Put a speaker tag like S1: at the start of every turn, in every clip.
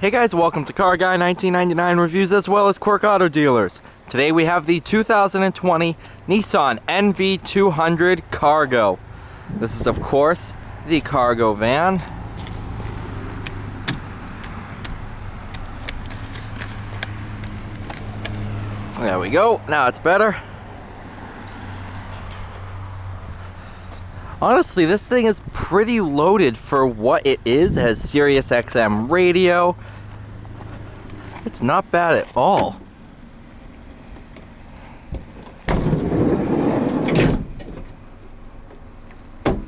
S1: Hey guys, welcome to Car Guy 1999 Reviews as well as Quirk Auto Dealers. Today we have the 2020 Nissan NV200 Cargo. This is of course the cargo van. There we go, now it's better. Honestly, this thing is pretty loaded for what it is. It has Sirius XM radio. It's not bad at all. Oh,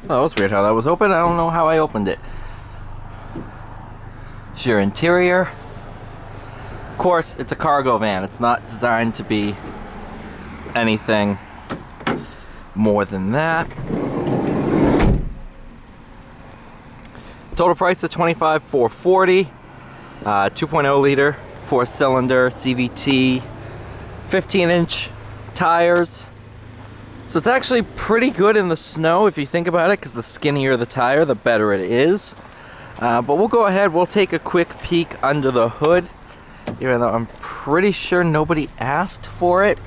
S1: that was weird how that was open. I don't know how I opened it. It's your interior. Of course, it's a cargo van. It's not designed to be anything more than that. Total price of $25,440. 2.0 liter, 4-cylinder, CVT, 15-inch tires. So it's actually pretty good in the snow if you think about it, because the skinnier the tire, the better it is. But we'll go ahead, we'll take a quick peek under the hood, even though I'm pretty sure nobody asked for it.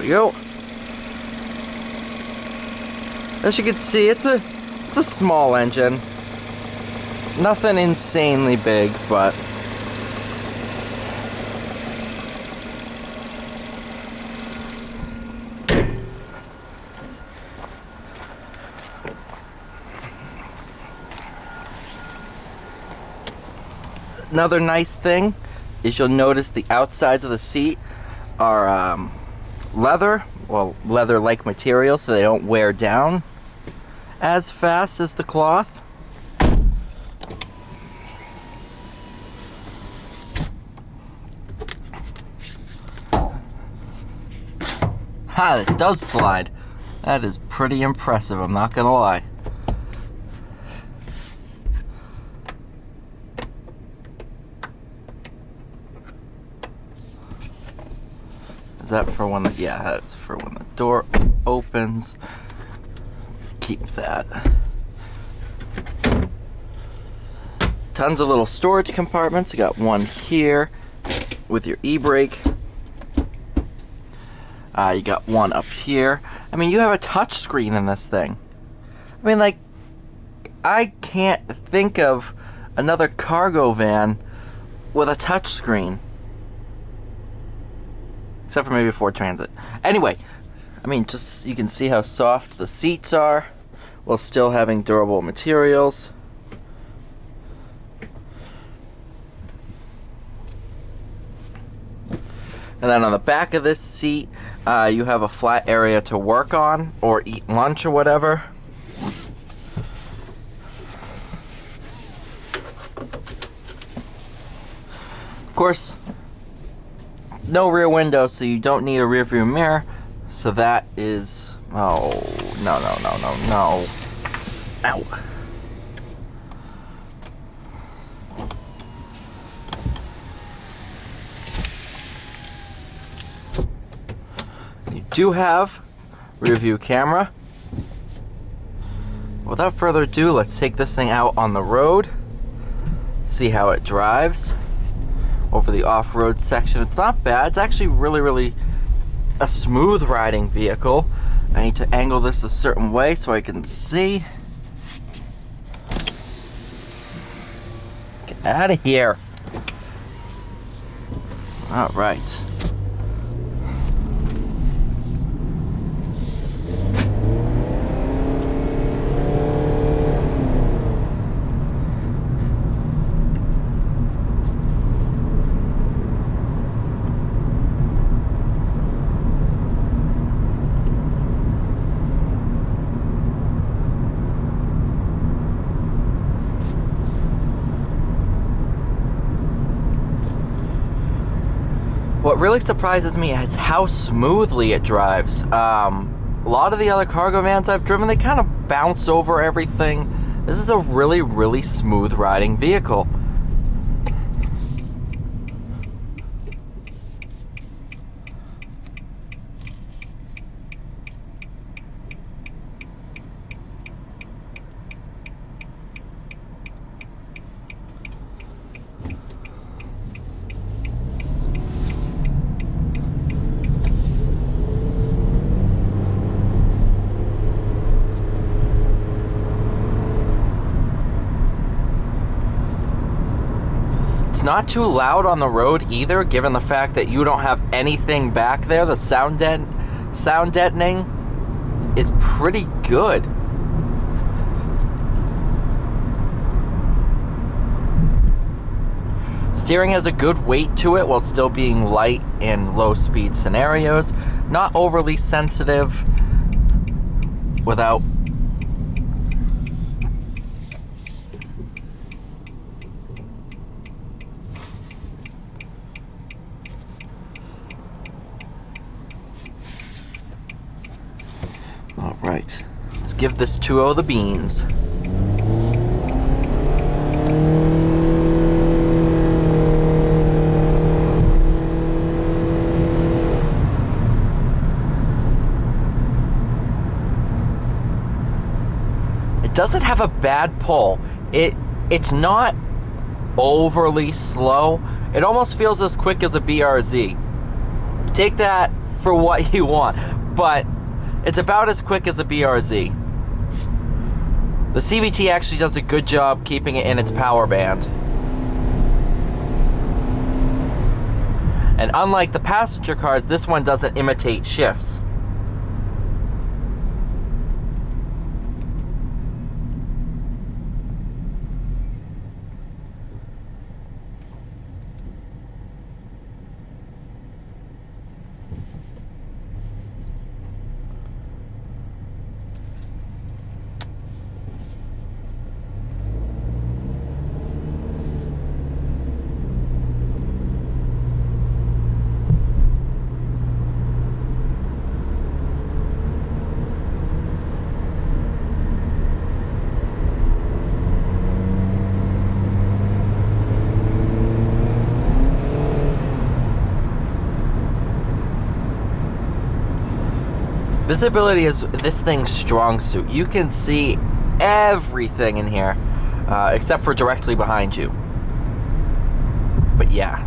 S1: Go. As you can see, it's a small engine. Nothing insanely big, but another nice thing is you'll notice the outsides of the seat are leather, well, leather-like material, so they don't wear down as fast as the cloth. Ha, it does slide. That is pretty impressive, I'm not gonna lie. Is that for when the, yeah, that's for when the door opens. Keep that. Tons of little storage compartments. You got one here with your e-brake. You got one up here. I mean, you have a touch screen in this thing. I mean, like, I can't think of another cargo van with a touch screen. Except for maybe Ford Transit. Anyway, I mean, just you can see how soft the seats are while still having durable materials. And then on the back of this seat, you have a flat area to work on or eat lunch or whatever. Of course, no rear window, so you don't need a rear view mirror. So that is, oh, no. Ow. You do have rear view camera. Without further ado, let's take this thing out on the road, see how it drives. Over the off-road section, it's not bad. It's actually really a smooth riding vehicle. I need to angle this a certain way so I can see. Get out of here. All right. What really surprises me is how smoothly it drives. A lot of the other cargo vans I've driven, they kind of bounce over everything. This is a really smooth riding vehicle. not too loud on the road either, given the fact that you don't have anything back there. The sound deadening is pretty good. Steering has a good weight to it while still being light in low speed scenarios. Not overly sensitive without all right, let's give this 2.0 the beans. It doesn't have a bad pull. It's not overly slow. It almost feels as quick as a BRZ. Take that for what you want, but it's about as quick as a BRZ. The CVT actually does a good job keeping it in its power band. And unlike the passenger cars, this one doesn't imitate shifts. Visibility is this thing's strong suit. You can see everything in here, except for directly behind you. But yeah.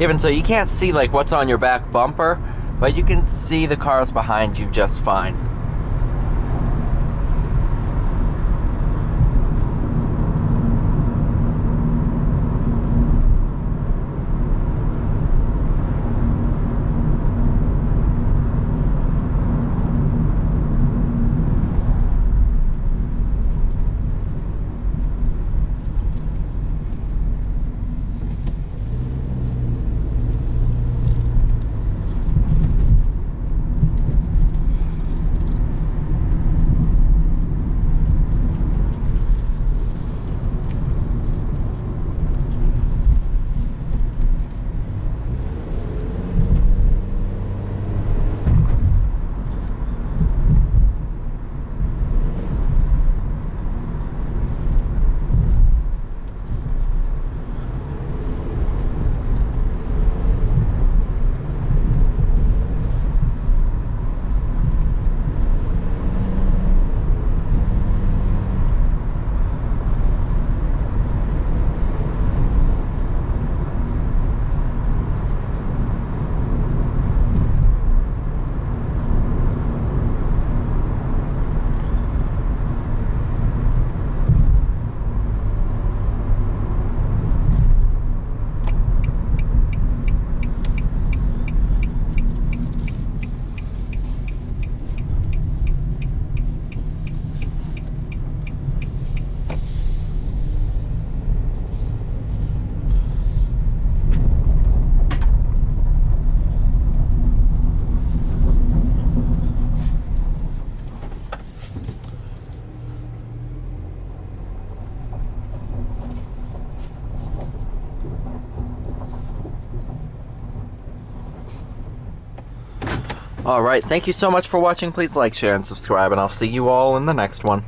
S1: Even so, you can't see like what's on your back bumper, but you can see the cars behind you just fine. Alright, thank you so much for watching. Please like, share, and subscribe, and I'll see you all in the next one.